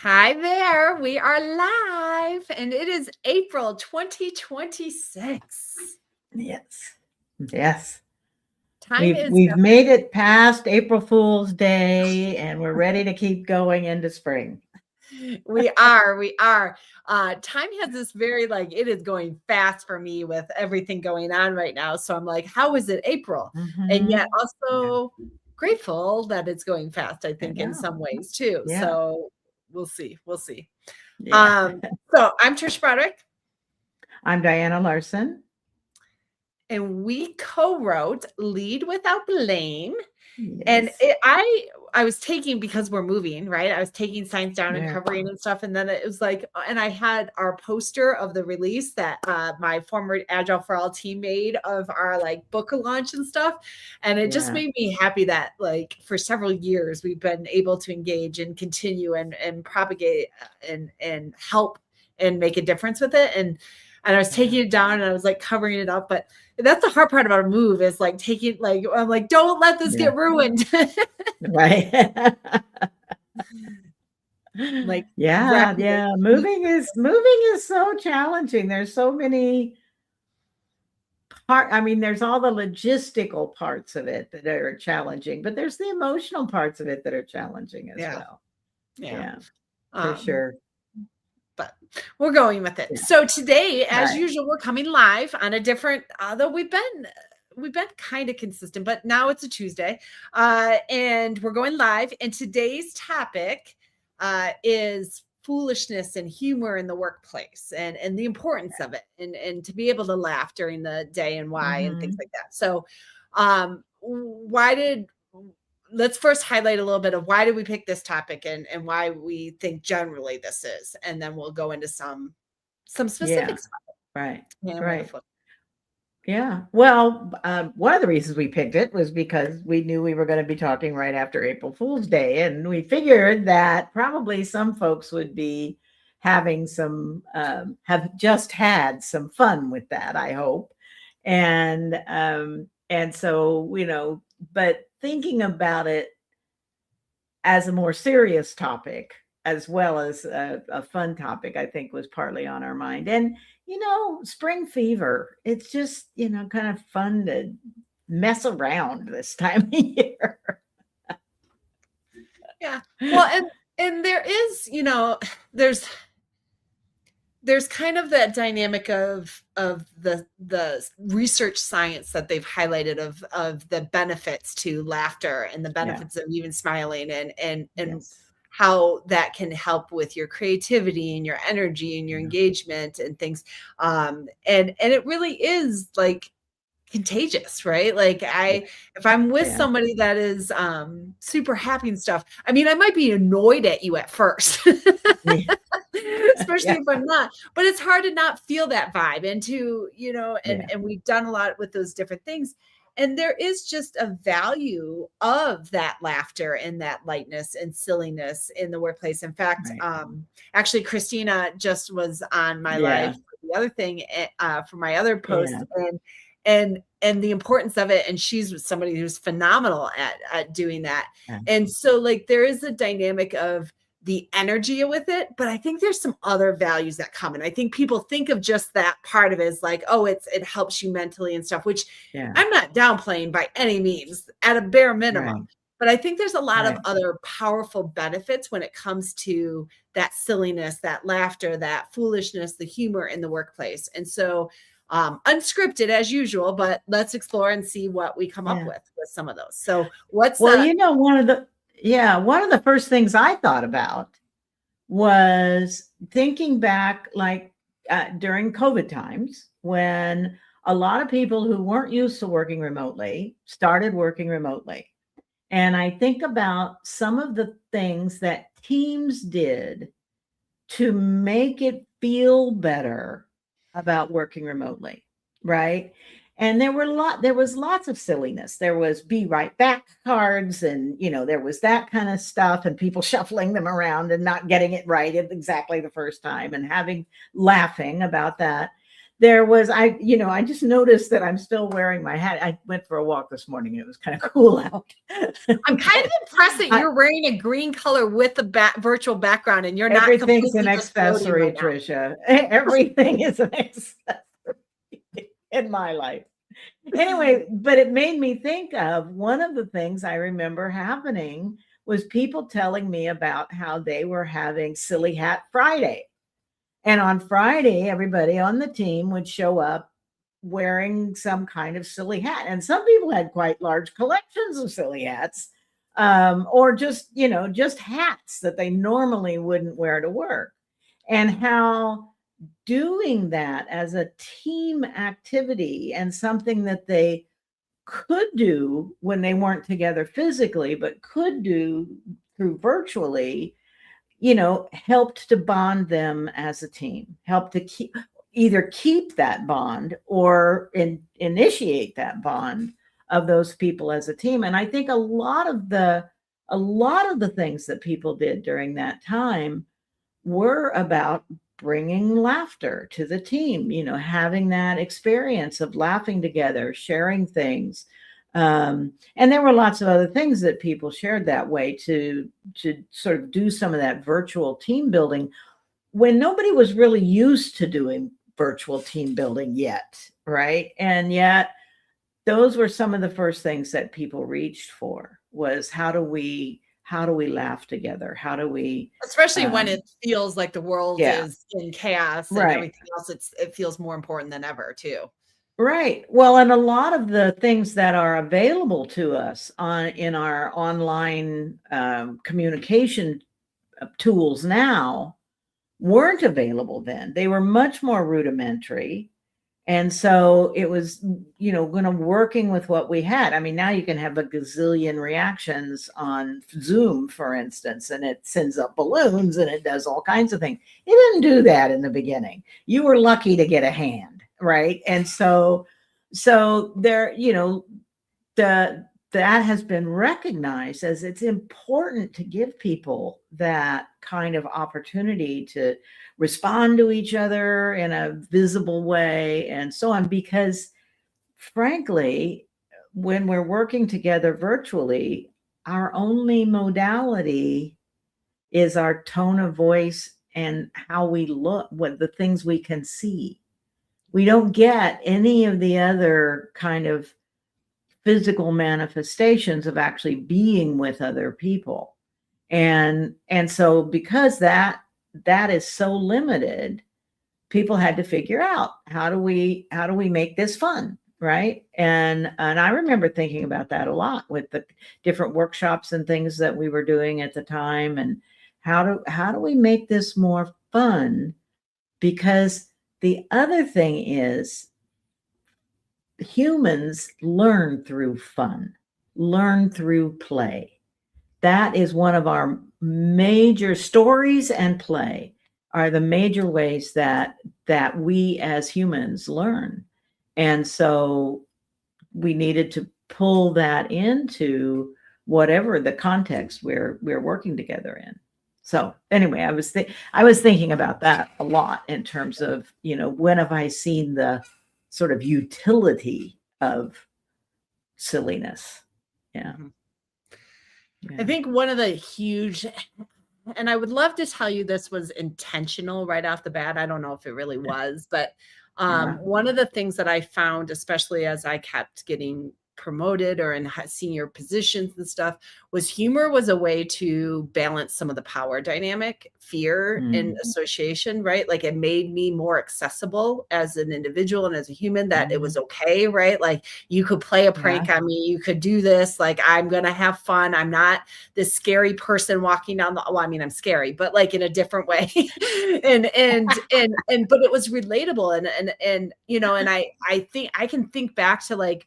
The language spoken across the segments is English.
Hi there. We are live and it is April 2026. Yes. Yes. Time We've is we've made it past April Fool's Day and we're ready to keep going into spring. we are. Time has this very it is going fast for me with everything going on right now. So I'm like, how is it April? And yet Mhm. Yeah, also grateful that it's going fast, I I think, in know. some ways too. Yeah. So we'll see. We'll see. Yeah. Um, so I'm Tricia Broderick. I'm Diana Larsen. And we co-wrote Lead Without Blame. And Yes. I was taking, because we're moving, right? I was taking science down and Yeah. covering and stuff. And then it was like, and I had our poster of the release that my former Agile for All team made of our book launch and stuff. And it just Yeah. made me happy that for several years we've been able to engage and continue and propagate and help and make a difference with it. And I was taking it down and I was covering it up, but that's the hard part about a move is taking I'm like, don't let this Yeah. get ruined. Right. like Yeah, wrapping yeah. Moving is so challenging. There's so many there's all the logistical parts of it that are challenging, but there's the emotional parts of it that are challenging as yeah, well. yeah. Yeah, for Um, sure. but we're going with it. Yeah. So today, as Right. usual, we're coming live on a different, although we've been kind of consistent, but now it's a Tuesday. And we're going live. And today's topic is foolishness and humor in the workplace and the importance of it and to be able to laugh during the day and why and things Mhm. like that. So why did let's first highlight a little bit of why did we pick this topic and why we think generally this is, and then we'll go into some Yeah. specifics Right. and where the Right. foot. Yeah. Well, one of the reasons we picked it was because we knew we were going to be talking right after April Fool's Day, and we figured that probably some folks would be having have just had some fun with that, I hope. And so, but thinking about it as a more serious topic as well as a fun topic, I think was partly on our mind. And, spring fever, it's just, kind of fun to mess around this time of year. Yeah. Well, and there is, there's kind of that dynamic of the research science that they've highlighted of the benefits to laughter and the Yeah. benefits of even smiling and Yes. how that can help with your creativity and your energy and your Yeah. engagement and things. And it really is contagious, right? Yeah. If I'm with Yeah. somebody that is super happy and stuff, I mean, I might be annoyed at you at first. Yeah. Especially Yeah. if I'm not, but it's hard to not feel that vibe and to, Yeah. and we've done a lot with those different things. And there is just a value of that laughter and that lightness and silliness in the workplace. In fact, Right. actually, Christina just was on my live Yeah. for the other thing, for my other post, Yeah. and the importance of it. And she's somebody who's phenomenal at doing that. Yeah. And so there is a dynamic of the energy with it, but I think there's some other values that come. And I think people think of just that part of it as oh, it helps you mentally and stuff, which Yeah. I'm not downplaying by any means at a bare Right. minimum. But I think there's a lot of Right. other powerful benefits when it comes to that silliness, that laughter, that foolishness, the humor in the workplace. And so unscripted as usual, but let's explore and see what we come up Yeah. with some of those. So what's Well, that? one of the first things I thought about was thinking back during COVID times when a lot of people who weren't used to working remotely started working remotely. And I think about some of the things that teams did to make it feel better about working remotely, right? And there was lots of silliness. There was be right back cards and, there was that kind of stuff and people shuffling them around and not getting it right at exactly the first time and laughing about that. there was, I just noticed that I'm still wearing my hat. I went for a walk this morning. It was kind of cool out. I'm kind of impressed that you're wearing a green color with a virtual background and you're not Everything's an completely just floating accessory, right now. Tricia. Everything is an accessory in my life. Anyway, but it made me think of one of the things I remember happening was people telling me about how they were having Silly Hat Friday. And on Friday, everybody on the team would show up wearing some kind of silly hat. And some people had quite large collections of silly hats, or just, just hats that they normally wouldn't wear to work. And how doing that as a team activity and something that they could do when they weren't together physically, but could do through virtually, helped to bond them as a team, helped to either keep that bond or initiate that bond of those people as a team. And I think a lot of the things that people did during that time were about bringing laughter to the team, having that experience of laughing together, sharing things. And there were lots of other things that people shared that way to sort of do some of that virtual team building when nobody was really used to doing virtual team building yet, right? And yet those were some of the first things that people reached for, was how do we laugh together? How do we, especially when it feels like the world is in chaos and right. everything else, it feels more important than ever too. Right. Well, and a lot of the things that are available to us in our online communication tools now weren't available then. They were much more rudimentary. And so it was, working with what we had. I mean, now you can have a gazillion reactions on Zoom, for instance, and it sends up balloons and it does all kinds of things. It didn't do that in the beginning. You were lucky to get a hand, right? And so there, that has been recognized as it's important to give people that kind of opportunity to respond to each other in a visible way and so on, because frankly, when we're working together virtually, our only modality is our tone of voice and how we look, what the things we can see. We don't get any of the other kind of physical manifestations of actually being with other people. And so because that is so limited, people had to figure out how do we make this fun, right? And I remember thinking about that a lot with the different workshops and things that we were doing at the time, and how do we make this more fun? Because the other thing is, humans learn through fun, learn through play. That is one of our major stories, and play are the major ways that we as humans learn. And so we needed to pull that into whatever the context we're working together in. So anyway, I was thinking about that a lot in terms of, when have I seen the sort of utility of silliness? Yeah. I think one of the huge, and I would love to tell you this was intentional right off the bat. I don't know if it really was, but one of the things that I found, especially as I kept getting promoted or in senior positions and stuff, was humor was a way to balance some of the power dynamic, fear and association, right? Like it made me more accessible as an individual and as a human, that it was okay, right? Like you could play a prank on me, you could do this, like I'm gonna have fun. I'm not this scary person walking down well, I mean, I'm scary, but like in a different way. and but it was relatable, and and I think I can think back to like,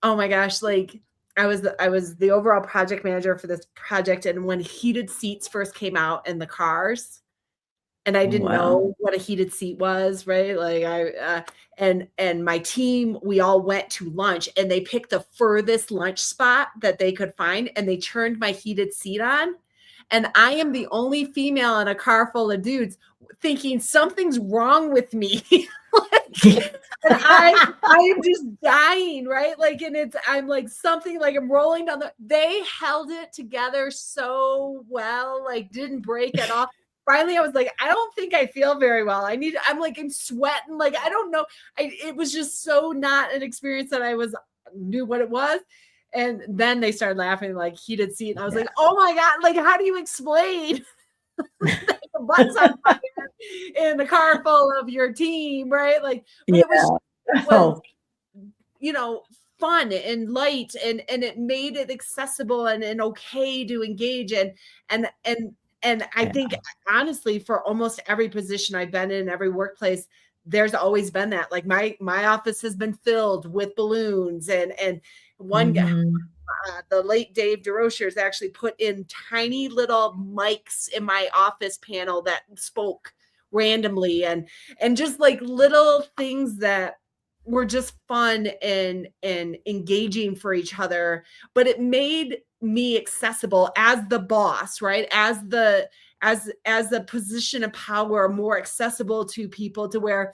oh my gosh, like I was the overall project manager for this project, and when heated seats first came out in the cars, and I didn't know what a heated seat was, right? Like and my team, we all went to lunch, and they picked the furthest lunch spot that they could find, and they turned my heated seat on, and I am the only female in a car full of dudes thinking something's wrong with me. And I am just dying, right? Like, and I'm like something like I'm rolling down they held it together so well, like didn't break at all. Finally, I was like, I don't think I feel very well. I'm like, I'm sweating. Like, I don't know. It was just so not an experience that knew what it was. And then they started laughing, like heated seat. And I was like, oh my God, like, how do you explain the butts on fire in the car full of your team, right? Like, but it was fun and light, and it made it accessible and okay to engage and I think honestly, for almost every position I've been in, every workplace, there's always been that. Like my office has been filled with balloons, and one guy, the late Dave DeRochers actually put in tiny little mics in my office panel that spoke randomly, and just like little things that were just fun and engaging for each other. But it made me accessible as the boss, right? As a position of power, more accessible to people, to where,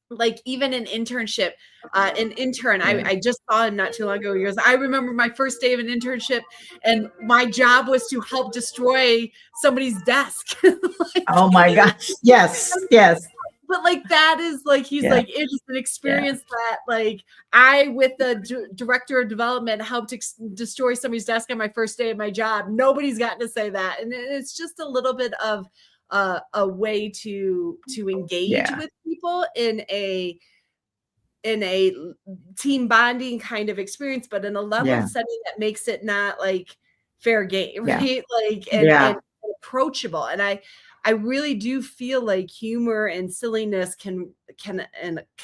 like, even an internship, an intern, I just saw him not too long ago. He goes, I remember my first day of an internship, and my job was to help destroy somebody's desk. Like, oh my gosh. Yes. But like, that is like, he's like, it is an experience that, like, I, with the director of development, helped destroy somebody's desk on my first day of my job. Nobody's gotten to say that. And it's just a little bit of a way to engage with people in a team bonding kind of experience, but in a level of setting that makes it not like fair game, right? Like, and approachable. And I really do feel like humor and silliness can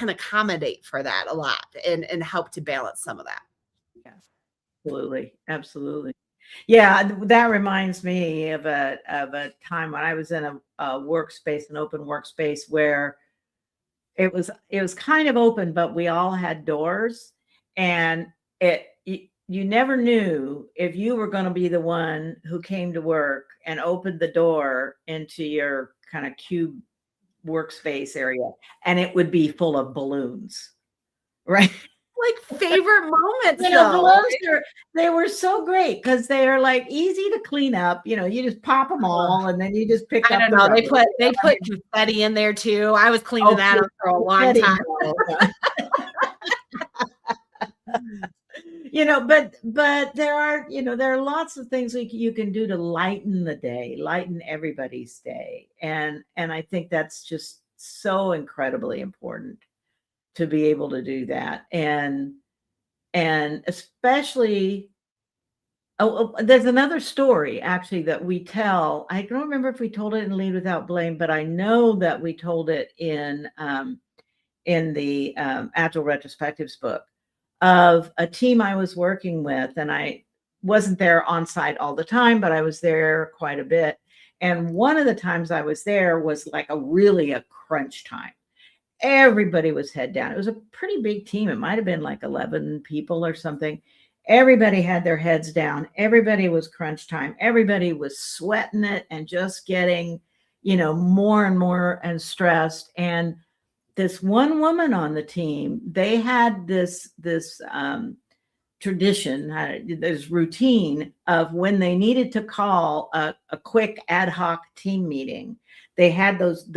accommodate for that a lot, and help to balance some of that. Absolutely. Yeah, that reminds me of a time when I was in a workspace, an open workspace, where it was kind of open, but we all had doors, and you never knew if you were going to be the one who came to work and opened the door into your kind of cube workspace area, and it would be full of balloons, right? Like favorite moments, balloons they were so great because they are like easy to clean up. You just pop them all, and then you just pick up. I don't know. They put confetti in there too. I was cleaning that up for a long time. But there are lots of things you can do to lighten the day, lighten everybody's day, and I think that's just so incredibly important to be able to do that, and especially. There's another story actually that we tell. I don't remember if we told it in Lead Without Blame, but I know that we told it in the Agile Retrospectives book, of a team I was working with, and I wasn't there on site all the time, but I was there quite a bit. And one of the times I was there was like a crunch time. Everybody was head down. It was a pretty big team. It might have been like 11 people or something. Everybody had their heads down. Everybody was crunch time. Everybody was sweating it and just getting, more and more and stressed. And this one woman on the team, they had this tradition, this routine of when they needed to call a quick ad hoc team meeting. They had those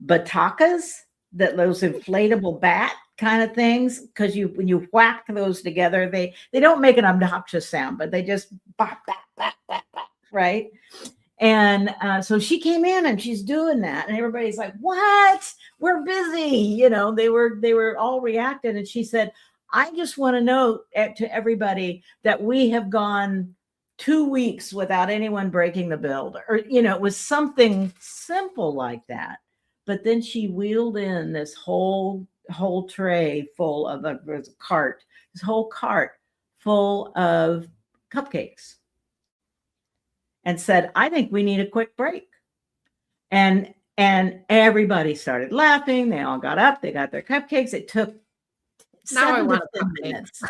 batakas, those inflatable bat kind of things, because when you whack those together, they don't make an obnoxious sound, but they just bop, bop, bop, bop, bop, right? And so she came in and she's doing that, and everybody's like, "What? We're busy." They were all reacting, and she said, "I just want to note to everybody that we have gone 2 weeks without anyone breaking the build," or it was something simple like that. But then she wheeled in this whole tray full of this whole cart full of cupcakes, and said, "I think we need a quick break." And everybody started laughing. They all got up. They got their cupcakes. It took 7 to 10 minutes.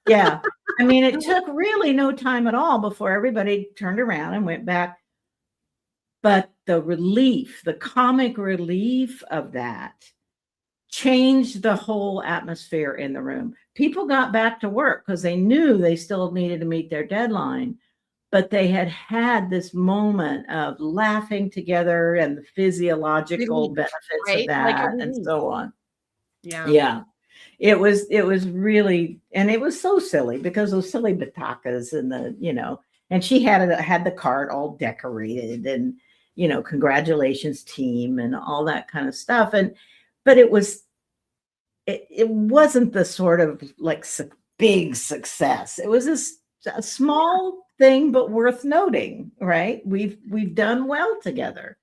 Yeah. I mean, it took really no time at all before everybody turned around and went back. But the comic relief of that changed the whole atmosphere in the room. People got back to work because they knew they still needed to meet their deadline, but they had this moment of laughing together and the physiological Relief, benefits of right? Like a that and relief. so on. Yeah. Yeah. It was really, and it was so silly because those silly batakas and and she had the cart all decorated and, congratulations team and all that kind of stuff. But it wasn't the sort of like big success. It was a small thing, but worth noting, right? We've done well together,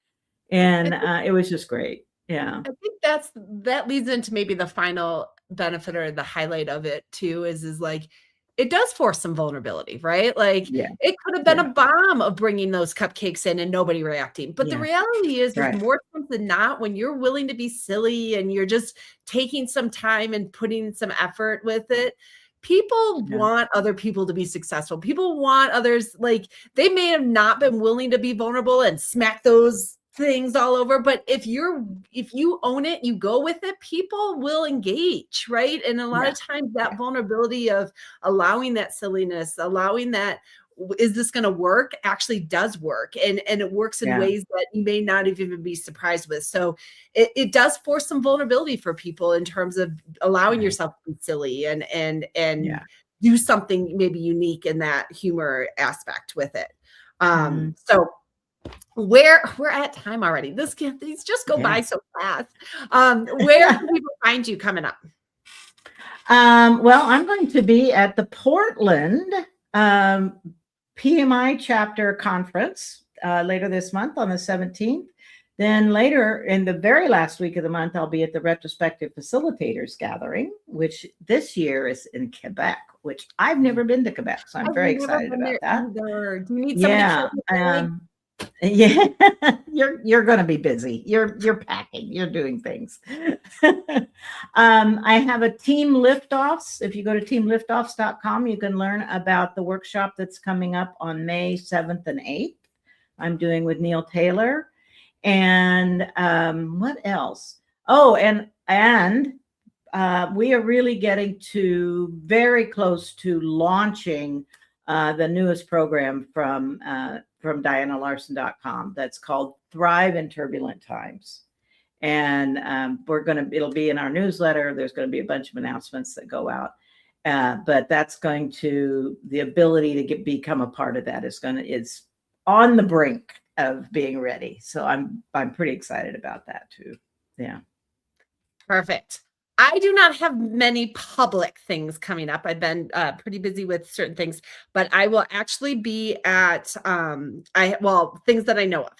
and it was just great. Yeah. I think that leads into maybe the final benefit or the highlight of it too is like it does force some vulnerability, right? Like Yeah. it could have been a bomb of bringing those cupcakes in and nobody reacting. But the Yeah. reality is Right. more times than not, when you're willing to be silly and you're just taking some time and putting some effort with it, people want other people to be successful. People want others, like they may have not been willing to be vulnerable and smack those things all over, but if you own it, you go with it, people will engage, right? And a lot of times that vulnerability of allowing that silliness, allowing that, is this going to work, actually does work, and it works in ways that you may not even be surprised with. So it does force some vulnerability for people in terms of allowing yourself to be silly and do something maybe unique in that humor aspect with it. So we're at time already. These just go by so fast. Where can people find you coming up? Well, I'm going to be at the Portland PMI chapter conference later this month on the 17th. Then later in the very last week of the month, I'll be at the Retrospective Facilitators Gathering, which this year is in Quebec, which I've never been to Quebec. So I'm very excited about that. Either. Do you need somebody yeah, you're going to be busy. You're packing. You're doing things. I have a team liftoffs. If you go to teamliftoffs.com, you can learn about the workshop that's coming up on May 7th and 8th. I'm doing with Neil Taylor. And what else? Oh, and we are really getting to very close to launching the newest program from DianaLarsen.com that's called Thrive in Turbulent Times. And it'll be in our newsletter. There's going to be a bunch of announcements that go out. But that's going to, the ability to become a part of that is on the brink of being ready. So I'm pretty excited about that too. Yeah. Perfect. I do not have many public things coming up. I've been pretty busy with certain things, but I will actually be at things that I know of.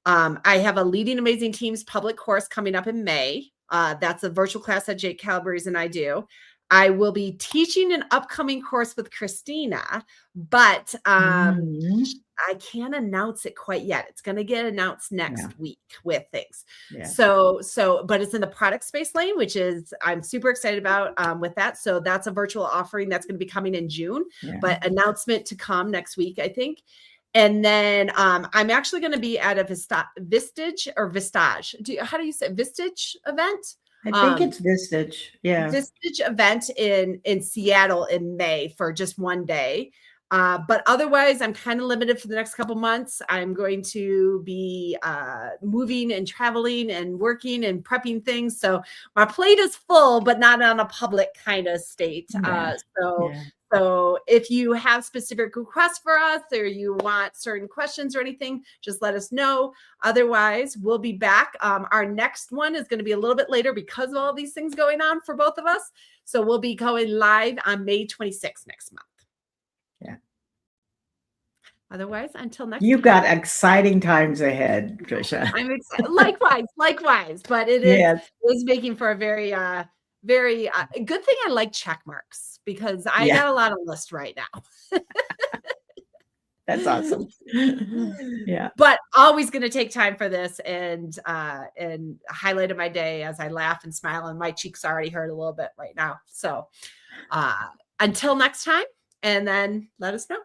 I have a Leading Amazing Teams public course coming up in May. That's a virtual class that Jake Calabrese and I do. I will be teaching an upcoming course with Christina, but I can't announce it quite yet. It's going to get announced next week with things. Yeah. So, but it's in the product space lane, which is, I'm super excited about with that. So that's a virtual offering that's going to be coming in June, but announcement to come next week, I think. And then I'm actually going to be at a Vistage. How do you say Vistage event? I think it's Vistage. Yeah. Vistage event in Seattle in May for just one day. But otherwise, I'm kind of limited for the next couple months. I'm going to be moving and traveling and working and prepping things. So my plate is full, but not on a public kind of state. So if you have specific requests for us or you want certain questions or anything, just let us know. Otherwise, we'll be back. Our next one is going to be a little bit later because of all these things going on for both of us. So we'll be going live on May 26th next month. Yeah. Otherwise, until next You've got exciting times ahead, Tricia. I'm excited. Likewise. But it is making for a very, very good thing. I like check marks because I got a lot of lists right now. That's awesome. Yeah. But always going to take time for this and highlight of my day as I laugh and smile, and my cheeks already hurt a little bit right now. So until next time, and then let us know.